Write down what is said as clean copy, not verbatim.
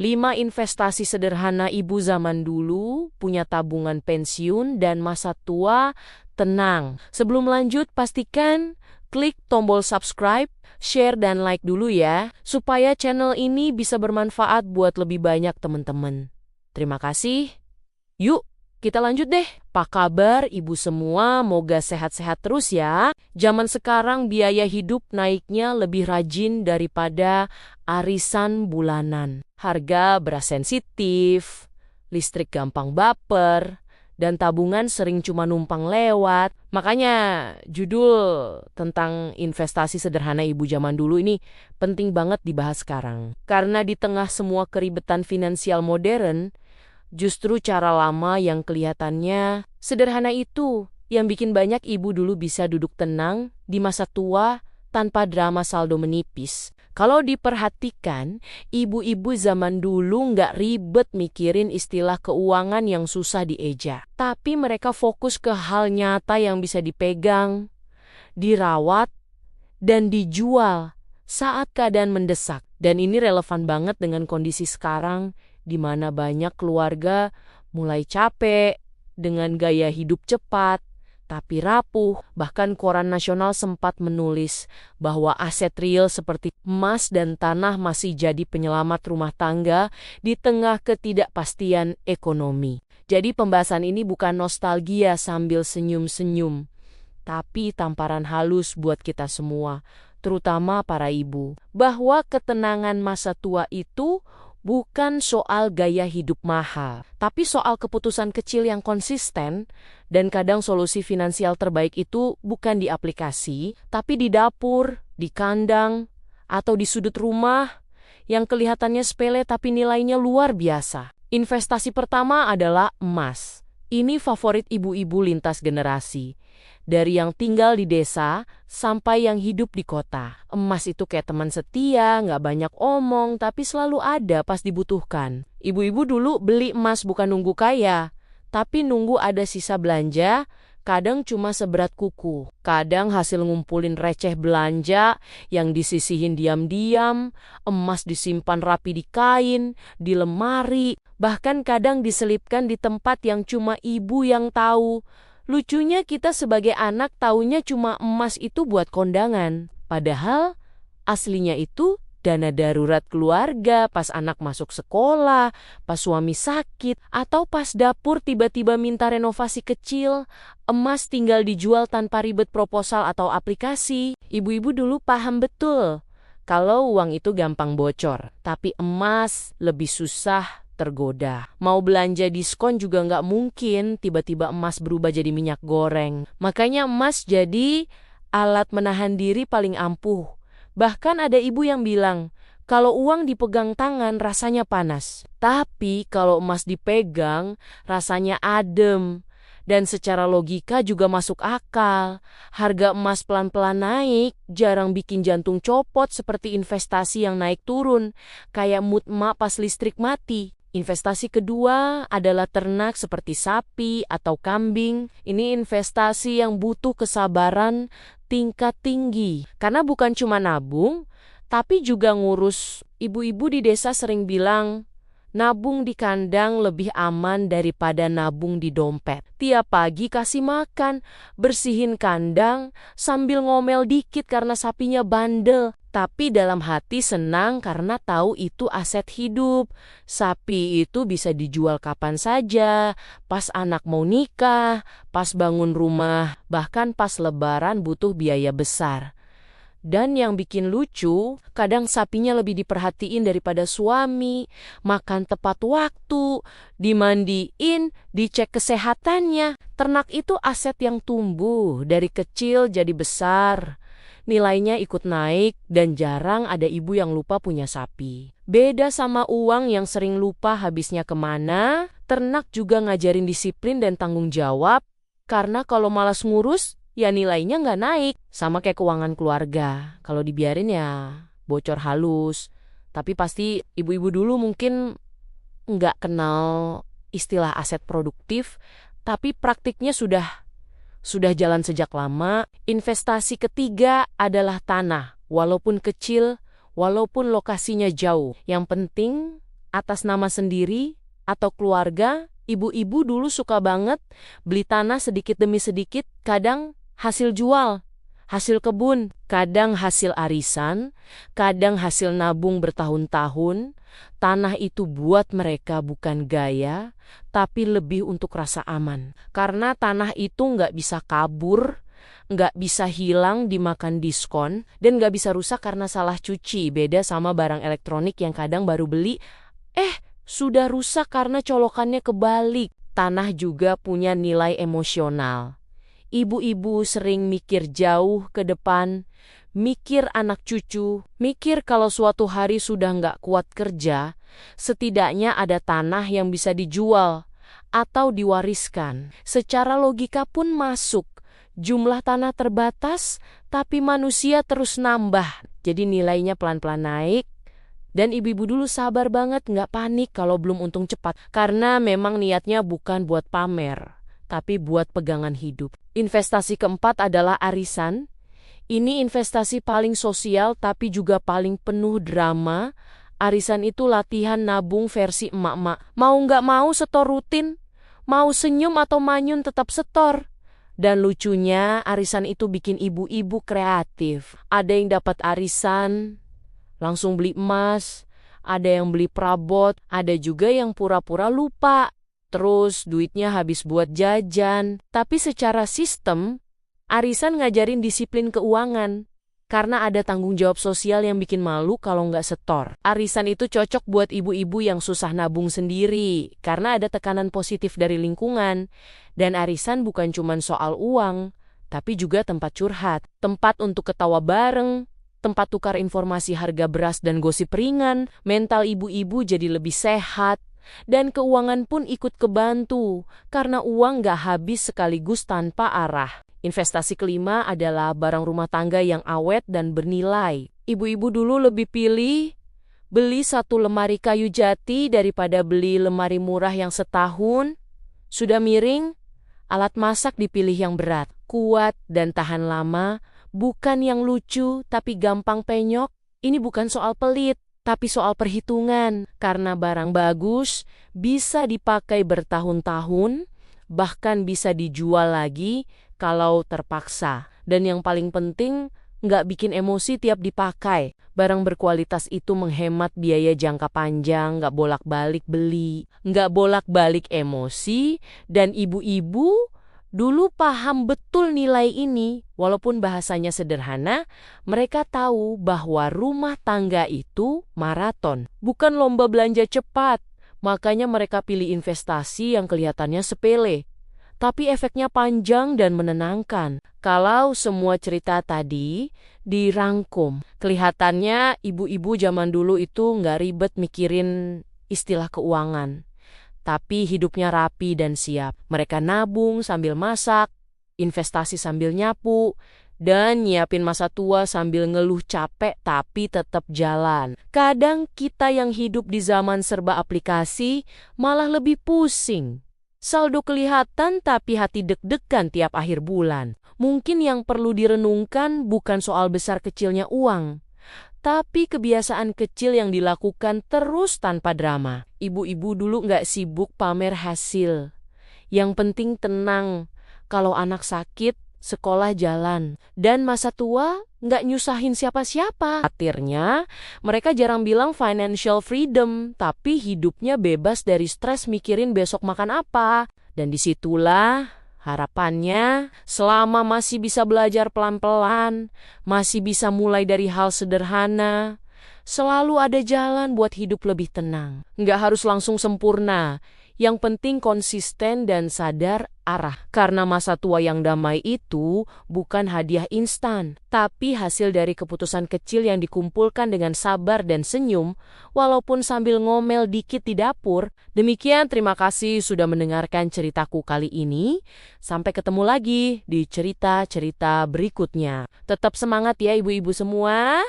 5 investasi sederhana ibu zaman dulu, punya tabungan pensiun dan masa tua tenang. Sebelum lanjut, pastikan klik tombol subscribe, share, dan like dulu ya, supaya channel ini bisa bermanfaat buat lebih banyak teman-teman. Terima kasih. Yuk, kita lanjut deh. Apa kabar ibu semua? Moga sehat-sehat terus ya. Zaman sekarang biaya hidup naiknya lebih rajin daripada arisan bulanan. Harga beras sensitif, listrik gampang baper, dan tabungan sering cuma numpang lewat. Makanya judul tentang investasi sederhana ibu zaman dulu ini penting banget dibahas sekarang. Karena di tengah semua keribetan finansial modern, justru cara lama yang kelihatannya sederhana itu yang bikin banyak ibu dulu bisa duduk tenang di masa tua tanpa drama saldo menipis. Kalau diperhatikan, ibu-ibu zaman dulu nggak ribet mikirin istilah keuangan yang susah dieja. Tapi mereka fokus ke hal nyata yang bisa dipegang, dirawat, dan dijual saat keadaan mendesak. Dan ini relevan banget dengan kondisi sekarang, di mana banyak keluarga mulai capek dengan gaya hidup cepat, tapi rapuh. Bahkan koran nasional sempat menulis bahwa aset real seperti emas dan tanah masih jadi penyelamat rumah tangga di tengah ketidakpastian ekonomi. Jadi pembahasan ini bukan nostalgia sambil senyum-senyum, tapi tamparan halus buat kita semua, terutama para ibu, bahwa ketenangan masa tua itu bukan soal gaya hidup mahal, tapi soal keputusan kecil yang konsisten. Dan kadang solusi finansial terbaik itu bukan di aplikasi, tapi di dapur, di kandang, atau di sudut rumah yang kelihatannya sepele tapi nilainya luar biasa. Investasi pertama adalah emas. Ini favorit ibu-ibu lintas generasi. Dari yang tinggal di desa sampai yang hidup di kota. Emas itu kayak teman setia, nggak banyak omong, tapi selalu ada pas dibutuhkan. Ibu-ibu dulu beli emas bukan nunggu kaya, tapi nunggu ada sisa belanja, kadang cuma seberat kuku. Kadang hasil ngumpulin receh belanja yang disisihin diam-diam, emas disimpan rapi di kain, di lemari, bahkan kadang diselipkan di tempat yang cuma ibu yang tahu. Lucunya kita sebagai anak taunya cuma emas itu buat kondangan. Padahal aslinya itu dana darurat keluarga pas anak masuk sekolah, pas suami sakit, atau pas dapur tiba-tiba minta renovasi kecil. Emas tinggal dijual tanpa ribet proposal atau aplikasi. Ibu-ibu dulu paham betul kalau uang itu gampang bocor, tapi emas lebih susah tergoda. Mau belanja diskon juga nggak mungkin tiba-tiba emas berubah jadi minyak goreng. Makanya emas jadi alat menahan diri paling ampuh. Bahkan ada ibu yang bilang, kalau uang dipegang tangan rasanya panas. Tapi kalau emas dipegang rasanya adem. Dan secara logika juga masuk akal. Harga emas pelan-pelan naik, jarang bikin jantung copot seperti investasi yang naik turun. Kayak mood emak pas listrik mati. Investasi kedua adalah ternak seperti sapi atau kambing. Ini investasi yang butuh kesabaran tingkat tinggi. Karena bukan cuma nabung, tapi juga ngurus. Ibu-ibu di desa sering bilang, nabung di kandang lebih aman daripada nabung di dompet. Tiap pagi kasih makan, bersihin kandang, sambil ngomel dikit karena sapinya bandel. Tapi dalam hati senang karena tahu itu aset hidup. Sapi itu bisa dijual kapan saja, pas anak mau nikah, pas bangun rumah, bahkan pas lebaran butuh biaya besar. Dan yang bikin lucu, kadang sapinya lebih diperhatiin daripada suami, makan tepat waktu, dimandiin, dicek kesehatannya. Ternak itu aset yang tumbuh dari kecil jadi besar. Nilainya ikut naik dan jarang ada ibu yang lupa punya sapi. Beda sama uang yang sering lupa habisnya kemana, ternak juga ngajarin disiplin dan tanggung jawab. Karena kalau malas ngurus, ya nilainya nggak naik. Sama kayak keuangan keluarga. Kalau dibiarin ya bocor halus. Tapi pasti ibu-ibu dulu mungkin nggak kenal istilah aset produktif, tapi praktiknya sudah jalan sejak lama. Investasi ketiga adalah tanah. Walaupun kecil, walaupun lokasinya jauh. Yang penting atas nama sendiri atau keluarga. Ibu-ibu dulu suka banget beli tanah sedikit demi sedikit, kadang hasil jual, hasil kebun, kadang hasil arisan, kadang hasil nabung bertahun-tahun. Tanah itu buat mereka bukan gaya, tapi lebih untuk rasa aman. Karena tanah itu nggak bisa kabur, nggak bisa hilang dimakan diskon, dan nggak bisa rusak karena salah cuci. Beda sama barang elektronik yang kadang baru beli, sudah rusak karena colokannya kebalik. Tanah juga punya nilai emosional. Ibu-ibu sering mikir jauh ke depan, mikir anak cucu, mikir kalau suatu hari sudah nggak kuat kerja, setidaknya ada tanah yang bisa dijual atau diwariskan. Secara logika pun masuk. Jumlah tanah terbatas, tapi manusia terus nambah. Jadi nilainya pelan-pelan naik. Dan ibu-ibu dulu sabar banget, nggak panik kalau belum untung cepat. Karena memang niatnya bukan buat pamer, tapi buat pegangan hidup. Investasi keempat adalah arisan. Ini investasi paling sosial tapi juga paling penuh drama. Arisan itu latihan nabung versi emak-emak. Mau nggak mau setor rutin, mau senyum atau manyun tetap setor. Dan lucunya arisan itu bikin ibu-ibu kreatif. Ada yang dapat arisan langsung beli emas, ada yang beli perabot, ada juga yang pura-pura lupa. Terus duitnya habis buat jajan. Tapi secara sistem, arisan ngajarin disiplin keuangan. Karena ada tanggung jawab sosial yang bikin malu kalau nggak setor. Arisan itu cocok buat ibu-ibu yang susah nabung sendiri. Karena ada tekanan positif dari lingkungan. Dan arisan bukan cuma soal uang, tapi juga tempat curhat. Tempat untuk ketawa bareng, tempat tukar informasi harga beras dan gosip ringan. Mental ibu-ibu jadi lebih sehat. Dan keuangan pun ikut kebantu, karena uang nggak habis sekaligus tanpa arah. Investasi kelima adalah barang rumah tangga yang awet dan bernilai. Ibu-ibu dulu lebih pilih beli satu lemari kayu jati daripada beli lemari murah yang setahun sudah miring. Alat masak dipilih yang berat, kuat, dan tahan lama. Bukan yang lucu tapi gampang penyok. Ini bukan soal pelit, tapi soal perhitungan. Karena barang bagus bisa dipakai bertahun-tahun, bahkan bisa dijual lagi kalau terpaksa. Dan yang paling penting, nggak bikin emosi tiap dipakai. Barang berkualitas itu menghemat biaya jangka panjang, nggak bolak-balik beli, nggak bolak-balik emosi, dan ibu-ibu dulu paham betul nilai ini. Walaupun bahasanya sederhana, mereka tahu bahwa rumah tangga itu maraton, bukan lomba belanja cepat. Makanya mereka pilih investasi yang kelihatannya sepele, tapi efeknya panjang dan menenangkan. Kalau semua cerita tadi dirangkum, kelihatannya ibu-ibu zaman dulu itu nggak ribet mikirin istilah keuangan. Tapi hidupnya rapi dan siap. Mereka nabung sambil masak, investasi sambil nyapu, dan nyiapin masa tua sambil ngeluh capek tapi tetap jalan. Kadang kita yang hidup di zaman serba aplikasi malah lebih pusing. Saldo kelihatan tapi hati deg-degan tiap akhir bulan. Mungkin yang perlu direnungkan bukan soal besar kecilnya uang, tapi kebiasaan kecil yang dilakukan terus tanpa drama. Ibu-ibu dulu nggak sibuk pamer hasil. Yang penting tenang. Kalau anak sakit, sekolah jalan. Dan masa tua nggak nyusahin siapa-siapa. Akhirnya, mereka jarang bilang financial freedom, tapi hidupnya bebas dari stres mikirin besok makan apa. Dan disitulah harapannya, selama masih bisa belajar pelan-pelan, masih bisa mulai dari hal sederhana, selalu ada jalan buat hidup lebih tenang. Nggak harus langsung sempurna, yang penting konsisten dan sadar arah. Karena masa tua yang damai itu bukan hadiah instan, tapi hasil dari keputusan kecil yang dikumpulkan dengan sabar dan senyum, walaupun sambil ngomel dikit di dapur. Demikian, terima kasih sudah mendengarkan ceritaku kali ini. Sampai ketemu lagi di cerita-cerita berikutnya. Tetap semangat ya ibu-ibu semua.